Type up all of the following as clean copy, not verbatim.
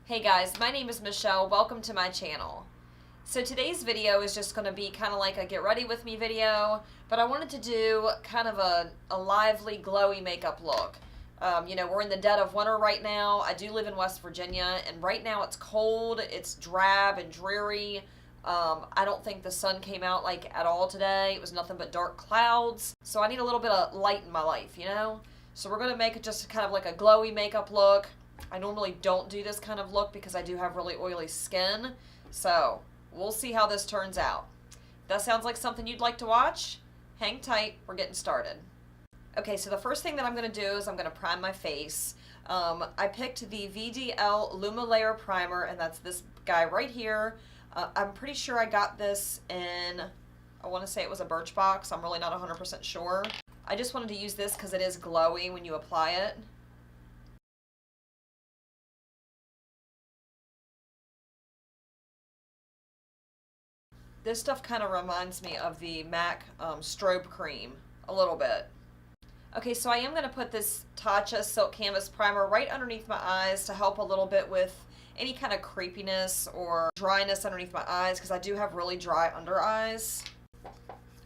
Hey guys, my name is Michelle. Welcome to my channel. So today's video is just going to be kind of like a get ready with me video, but I wanted to do kind of a lively, glowy makeup look. We're in the dead of winter right now. I do live in West Virginia, and right now it's cold, it's drab and dreary. I don't think the sun came out like at all today. It was nothing but dark clouds. So I need a little bit of light in my life, you know? So we're going to make it just kind of like a glowy makeup look. I normally don't do this kind of look because I do have really oily skin. So we'll see how this turns out. If that sounds like something you'd like to watch, hang tight, we're getting started. Okay, so the first thing that I'm going to do is I'm going to prime my face. I picked the VDL Luma Layer Primer, and that's this guy right here. I'm pretty sure I got this in, I want to say it was a Birchbox. I'm really not 100% sure. I just wanted to use this because it is glowy when you apply it. This stuff kind of reminds me of the MAC strobe cream a little bit. Okay, so I am going to put this Tatcha Silk Canvas Primer right underneath my eyes to help a little bit with any kind of creepiness or dryness underneath my eyes because I do have really dry under eyes.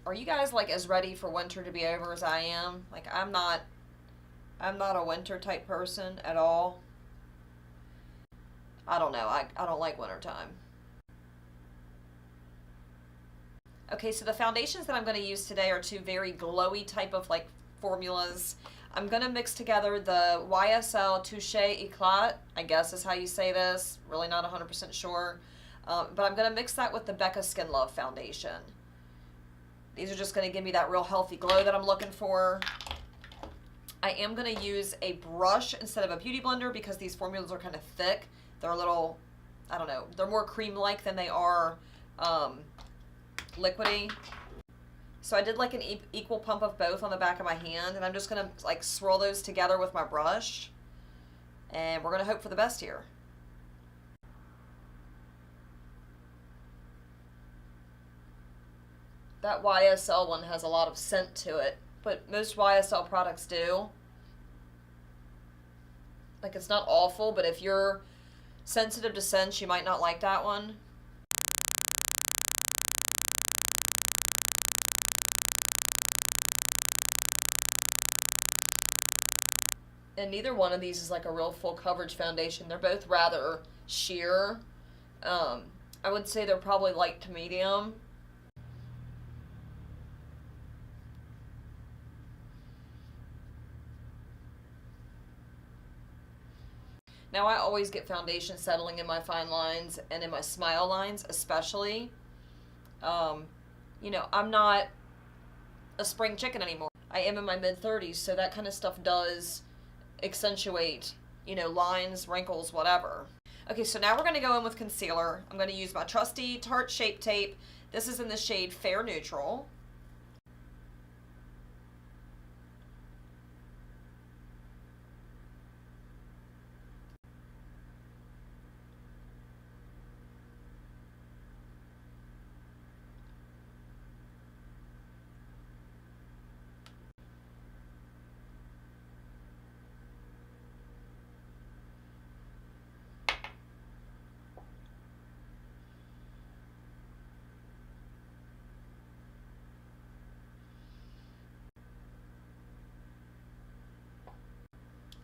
Are you guys like as ready for winter to be over as I am? Like I'm not a winter type person at all. I don't know. I don't like wintertime. Okay, so the foundations that I'm going to use today are two very glowy type of like formulas. I'm going to mix together the YSL Touche Eclat, I guess is how you say this. Really not 100% sure. But I'm going to mix that with the Becca Skin Love foundation. These are just going to give me that real healthy glow that I'm looking for. I am going to use a brush instead of a beauty blender because these formulas are kind of thick. They're a little, I don't know, they're more cream-like than they are liquidy. So I did like an equal pump of both on the back of my hand, and I'm just going to like swirl those together with my brush. And we're going to hope for the best here. That YSL one has a lot of scent to it, but most YSL products do. Like it's not awful, but if you're sensitive to scents, you might not like that one. And neither one of these is like a real full coverage foundation. They're both rather sheer. I would say they're probably light to medium. Now I always get foundation settling in my fine lines and in my smile lines especially. I'm not a spring chicken anymore. I am in my mid-30s, so that kind of stuff does accentuate, lines, wrinkles, whatever. Okay, so now we're going to go in with concealer. I'm going to use my trusty Tarte Shape Tape. This is in the shade Fair Neutral.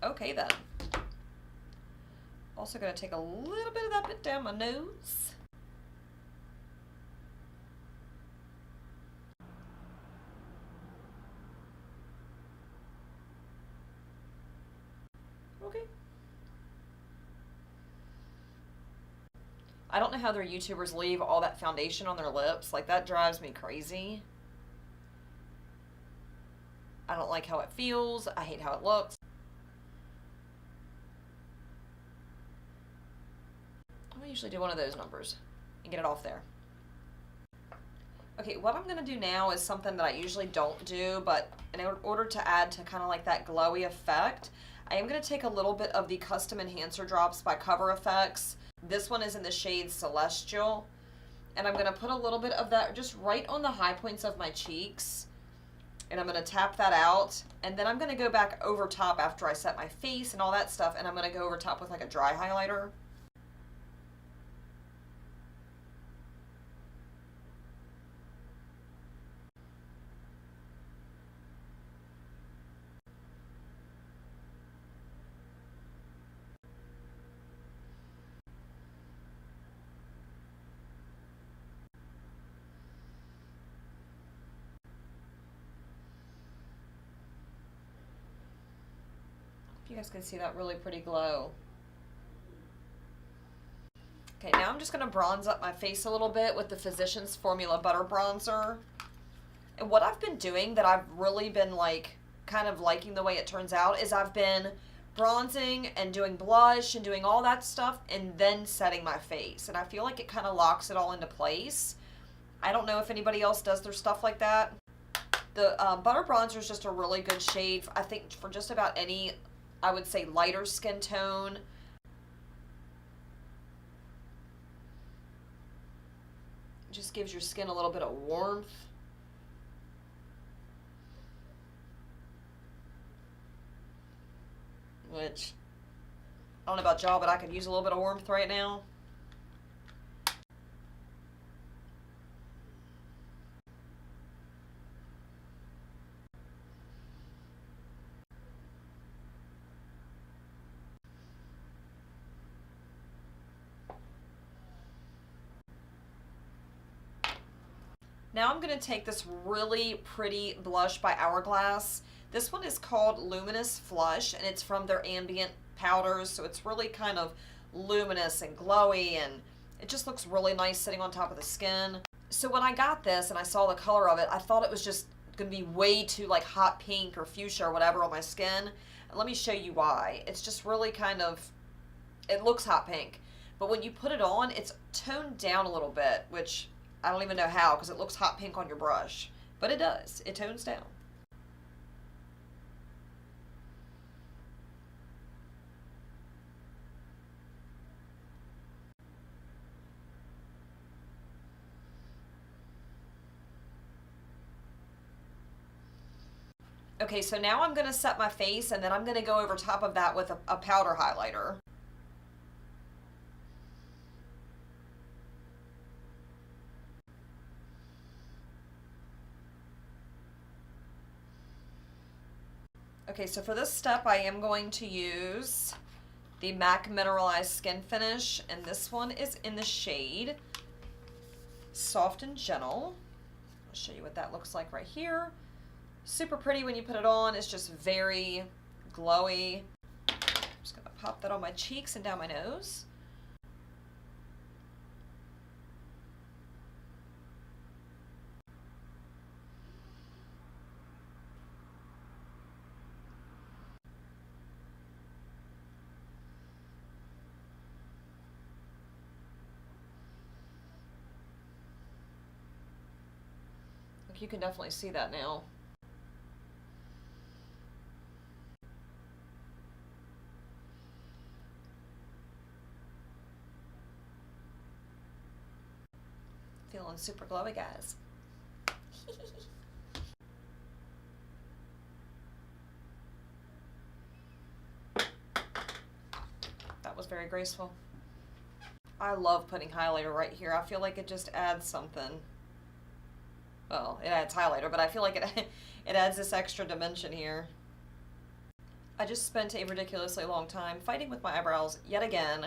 Okay then. Also going to take a little bit of that bit down my nose. Okay. I don't know how their YouTubers leave all that foundation on their lips. Like that drives me crazy. I don't like how it feels. I hate how it looks. I usually do one of those numbers and get it off there. Okay, what I'm going to do now is something that I usually don't do, but in order to add to kind of like that glowy effect, I am going to take a little bit of the Custom Enhancer Drops by Cover FX. This one is in the shade Celestial, and I'm going to put a little bit of that just right on the high points of my cheeks, and I'm going to tap that out, and then I'm going to go back over top after I set my face and all that stuff, and I'm going to go over top with like a dry highlighter. You guys can see that really pretty glow. Okay, now I'm just going to bronze up my face a little bit with the Physicians Formula Butter Bronzer. And what I've been doing that I've really been like kind of liking the way it turns out is I've been bronzing and doing blush and doing all that stuff and then setting my face. And I feel like it kind of locks it all into place. I don't know if anybody else does their stuff like that. The Butter Bronzer is just a really good shade, I think, for just about any, I would say, lighter skin tone. Just gives your skin a little bit of warmth. Which, I don't know about y'all, but I could use a little bit of warmth right now. Now I'm going to take this really pretty blush by Hourglass. This one is called Luminous Flush, and it's from their ambient powders, so it's really kind of luminous and glowy, and it just looks really nice sitting on top of the skin. So when I got this and I saw the color of it, I thought it was just going to be way too like hot pink or fuchsia or whatever on my skin. And let me show you why. It's just really kind of, it looks hot pink, but when you put it on, it's toned down a little bit, which I don't even know how, because it looks hot pink on your brush. But it does. It tones down. Okay, so now I'm going to set my face, and then I'm going to go over top of that with a powder highlighter. Okay, so for this step, I am going to use the MAC Mineralized Skin Finish, and this one is in the shade Soft and Gentle. I'll show you what that looks like right here. Super pretty when you put it on. It's just very glowy. I'm just going to pop that on my cheeks and down my nose. You can definitely see that now. Feeling super glowy, guys. That was very graceful. I love putting highlighter right here. I feel like it just adds something. Well, it adds highlighter, but I feel like it adds this extra dimension here. I just spent a ridiculously long time fighting with my eyebrows yet again.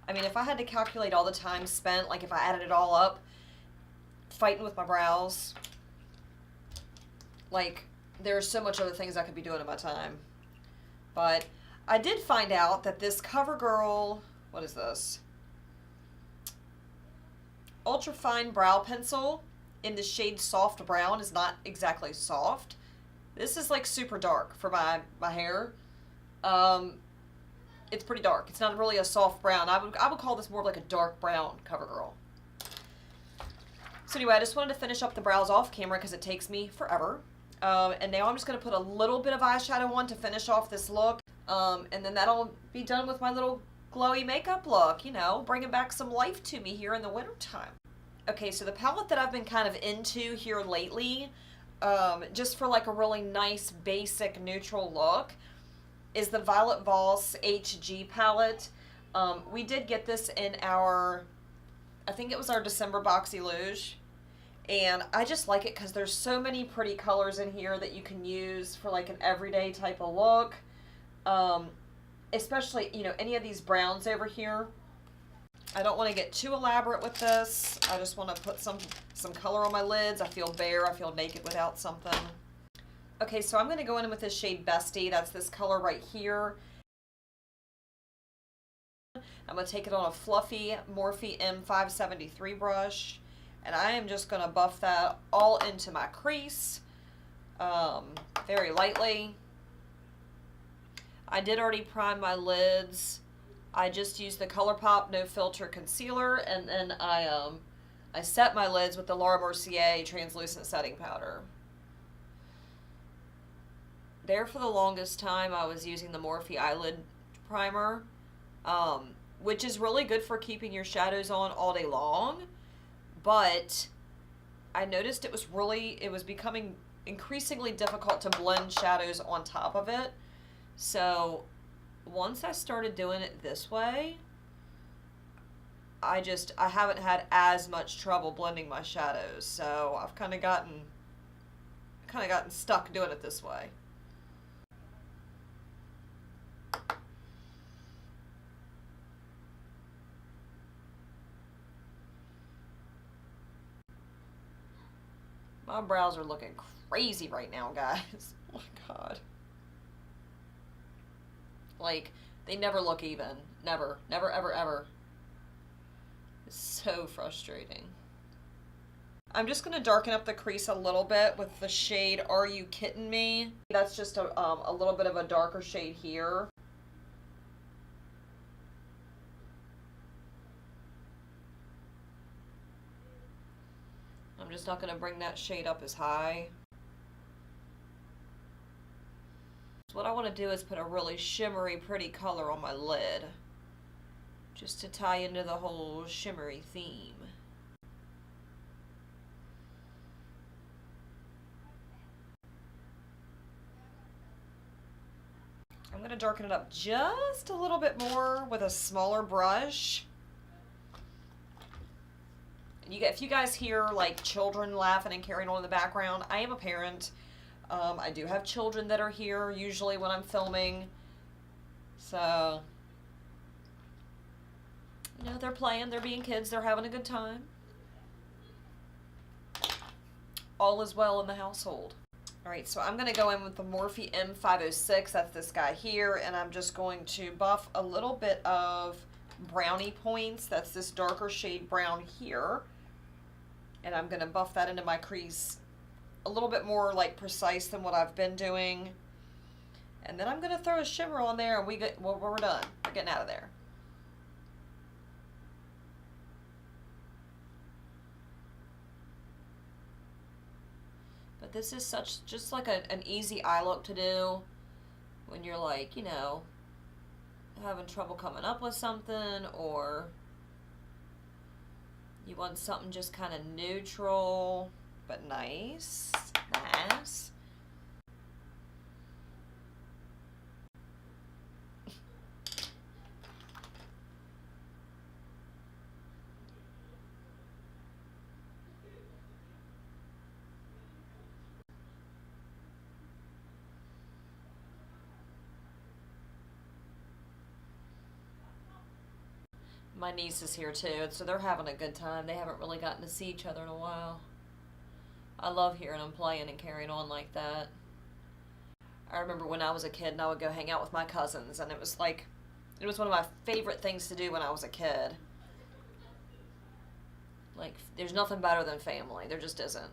I mean, if I had to calculate all the time spent, like if I added it all up, fighting with my brows, like there's so much other things I could be doing in my time. But I did find out that this CoverGirl, what is this? Ultra Fine Brow Pencil in the shade Soft Brown is not exactly soft. This is like super dark for my hair. It's pretty dark. It's not really a soft brown. I would call this more of like a dark brown CoverGirl. So anyway, I just wanted to finish up the brows off camera because it takes me forever. And now I'm just going to put a little bit of eyeshadow on to finish off this look. And then that'll be done with my little glowy makeup look, you know, bringing back some life to me here in the wintertime. Okay, so the palette that I've been kind of into here lately, just for like a really nice basic neutral look, is the Violet Voss HG palette. We did get this in our, I think it was our December Boxy Luge, and I just like it because there's so many pretty colors in here that you can use for like an everyday type of look. Especially, you know, any of these browns over here. I don't want to get too elaborate with this. I just want to put some color on my lids. I feel bare. I feel naked without something. Okay, so I'm going to go in with this shade Bestie. That's this color right here. I'm going to take it on a fluffy Morphe M573 brush, and I am just going to buff that all into my crease very lightly. I did already prime my lids. I just used the ColourPop No Filter Concealer, and then I set my lids with the Laura Mercier Translucent Setting Powder. There for the longest time I was using the Morphe Eyelid Primer, which is really good for keeping your shadows on all day long, but I noticed it was becoming increasingly difficult to blend shadows on top of it. So once I started doing it this way, I haven't had as much trouble blending my shadows. So I've kind of gotten stuck doing it this way. My brows are looking crazy right now, guys. Oh my god. Like, they never look even. Never. Never, ever, ever. It's so frustrating. I'm just going to darken up the crease a little bit with the shade Are You Kiddin' Me? That's just a little bit of a darker shade here. I'm just not going to bring that shade up as high. So what I want to do is put a really shimmery, pretty color on my lid, just to tie into the whole shimmery theme. I'm going to darken it up just a little bit more with a smaller brush. If you guys hear like children laughing and carrying on in the background, I am a parent. I do have children that are here usually when I'm filming. So, you know, they're playing, they're being kids, they're having a good time. All is well in the household. Alright, so I'm going to go in with the Morphe M506, that's this guy here, and I'm just going to buff a little bit of brownie points. That's this darker shade brown here. And I'm going to buff that into my crease a little bit more like precise than what I've been doing. And then I'm going to throw a shimmer on there and we're done. We're getting out of there. But this is just like an easy eye look to do when you're like, you know, having trouble coming up with something, or you want something just kind of neutral but nice. Nice. My niece is here too, so they're having a good time. They haven't really gotten to see each other in a while. I love hearing them playing and carrying on like that. I remember when I was a kid and I would go hang out with my cousins, and it was one of my favorite things to do when I was a kid. Like, there's nothing better than family. There just isn't.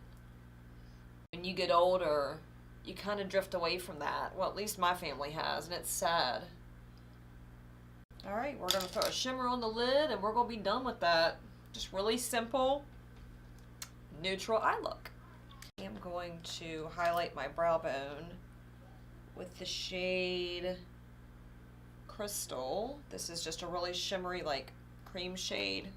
When you get older, you kind of drift away from that. Well, at least my family has, and it's sad. Alright, we're going to throw a shimmer on the lid, and we're going to be done with that. Just really simple, neutral eye look. I'm going to highlight my brow bone with the shade Crystal. This is just a really shimmery, like, cream shade.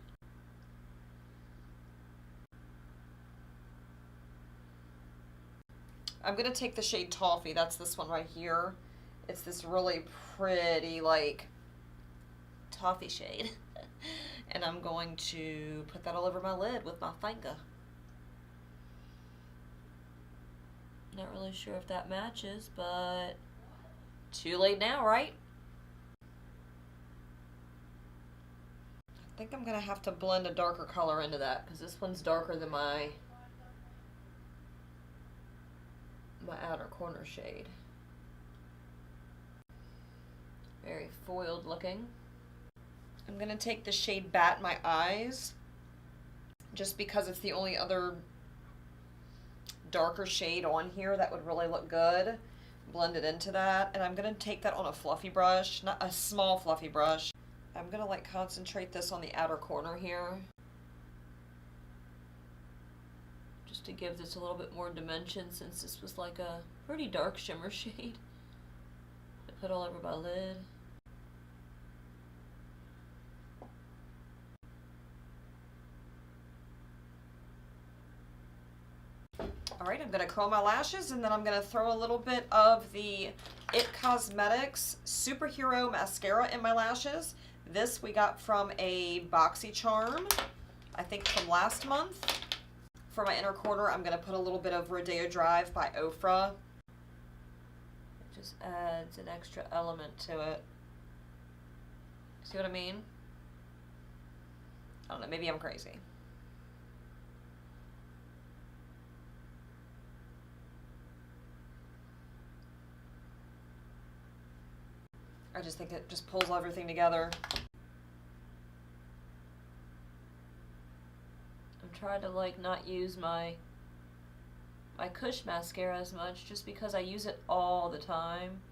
I'm going to take the shade Toffee. That's this one right here. It's this really pretty, like, toffee shade. And I'm going to put that all over my lid with my finger. Not really sure if that matches, but too late now, right? I think I'm going to have to blend a darker color into that, because this one's darker than my outer corner shade. Very foiled looking. I'm going to take the shade Bat My Eyes, just because it's the only other darker shade on here that would really look good. Blend it into that, and I'm going to take that on a fluffy brush, not a small fluffy brush. I'm going to like concentrate this on the outer corner here, just to give this a little bit more dimension, since this was like a pretty dark shimmer shade to put all over my lid. Alright, I'm going to curl my lashes, and then I'm going to throw a little bit of the It Cosmetics Superhero Mascara in my lashes. This we got from a BoxyCharm, I think from last month. For my inner corner, I'm going to put a little bit of Rodeo Drive by Ofra. It just adds an extra element to it. See what I mean? I don't know, maybe I'm crazy. I just think it just pulls everything together. I'm trying to like not use my Kush mascara as much, just because I use it all the time.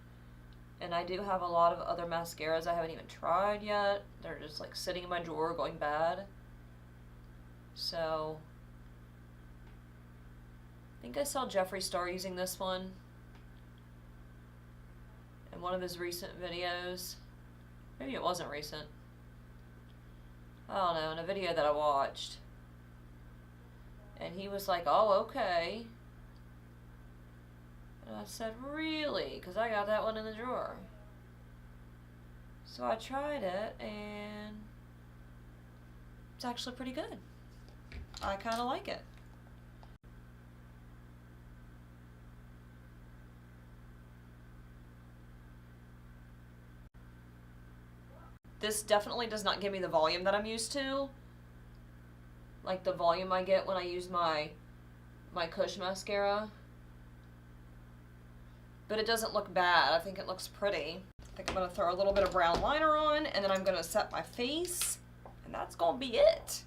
And I do have a lot of other mascaras I haven't even tried yet. They're just like sitting in my drawer going bad. So I think I saw Jeffree Star using this one in one of his recent videos. Maybe it wasn't recent. I don't know, in a video that I watched. And he was like, oh, okay. And I said, really? Because I got that one in the drawer. So I tried it, and it's actually pretty good. I kind of like it. This definitely does not give me the volume that I'm used to. Like the volume I get when I use my Kush mascara. But it doesn't look bad. I think it looks pretty. I think I'm going to throw a little bit of brown liner on, and then I'm going to set my face. And that's going to be it.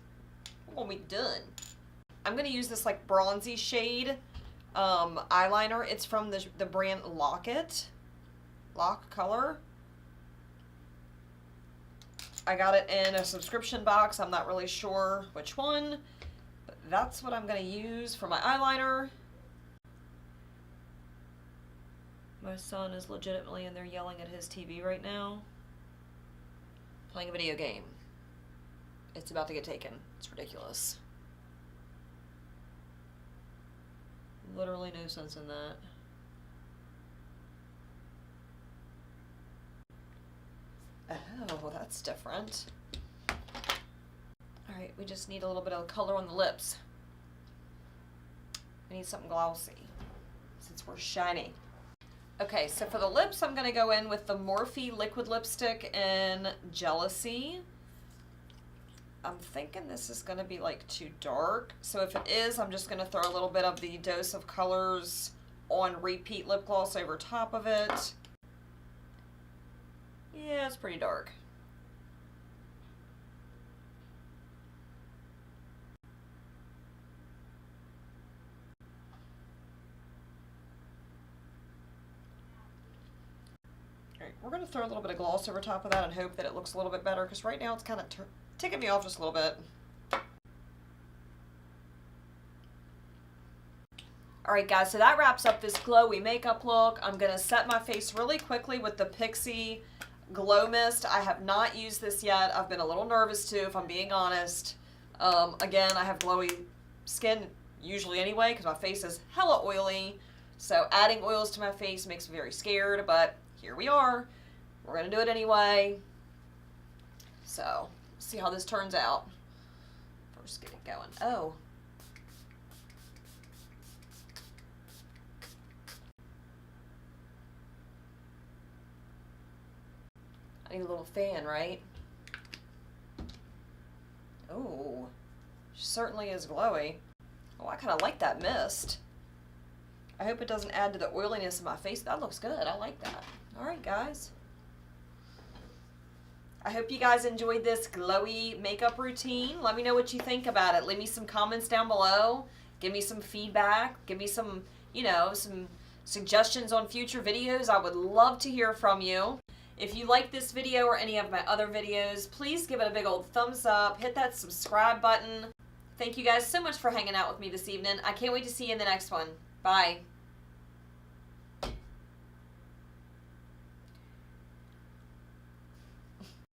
I'm going to be done. I'm going to use this like bronzy shade eyeliner. It's from the brand Lock Color. I got it in a subscription box. I'm not really sure which one, but that's what I'm going to use for my eyeliner. My son is legitimately in there yelling at his TV right now, playing a video game. It's about to get taken. It's ridiculous. Literally no sense in that. Oh, that's different. Alright, we just need a little bit of color on the lips. We need something glossy, since we're shiny. Okay, so for the lips, I'm going to go in with the Morphe Liquid Lipstick in Jealousy. I'm thinking this is going to be like too dark. So if it is, I'm just going to throw a little bit of the Dose of Colors on Repeat Lip Gloss over top of it. Yeah, it's pretty dark. Alright, we're going to throw a little bit of gloss over top of that and hope that it looks a little bit better, because right now it's kind of ticking me off just a little bit. Alright guys, so that wraps up this glowy makeup look. I'm going to set my face really quickly with the Pixi Glow Mist. I have not used this yet. I've been a little nervous too, if I'm being honest. Again, I have glowy skin usually anyway, because my face is hella oily. So adding oils to my face makes me very scared, but here we are. We're going to do it anyway. So, see how this turns out. First get it going. Oh. I need a little fan, right? Oh, she certainly is glowy. Oh, I kind of like that mist. I hope it doesn't add to the oiliness of my face. That looks good. I like that. All right, guys. I hope you guys enjoyed this glowy makeup routine. Let me know what you think about it. Leave me some comments down below. Give me some feedback. Give me some, some suggestions on future videos. I would love to hear from you. If you like this video or any of my other videos, please give it a big old thumbs up. Hit that subscribe button. Thank you guys so much for hanging out with me this evening. I can't wait to see you in the next one. Bye.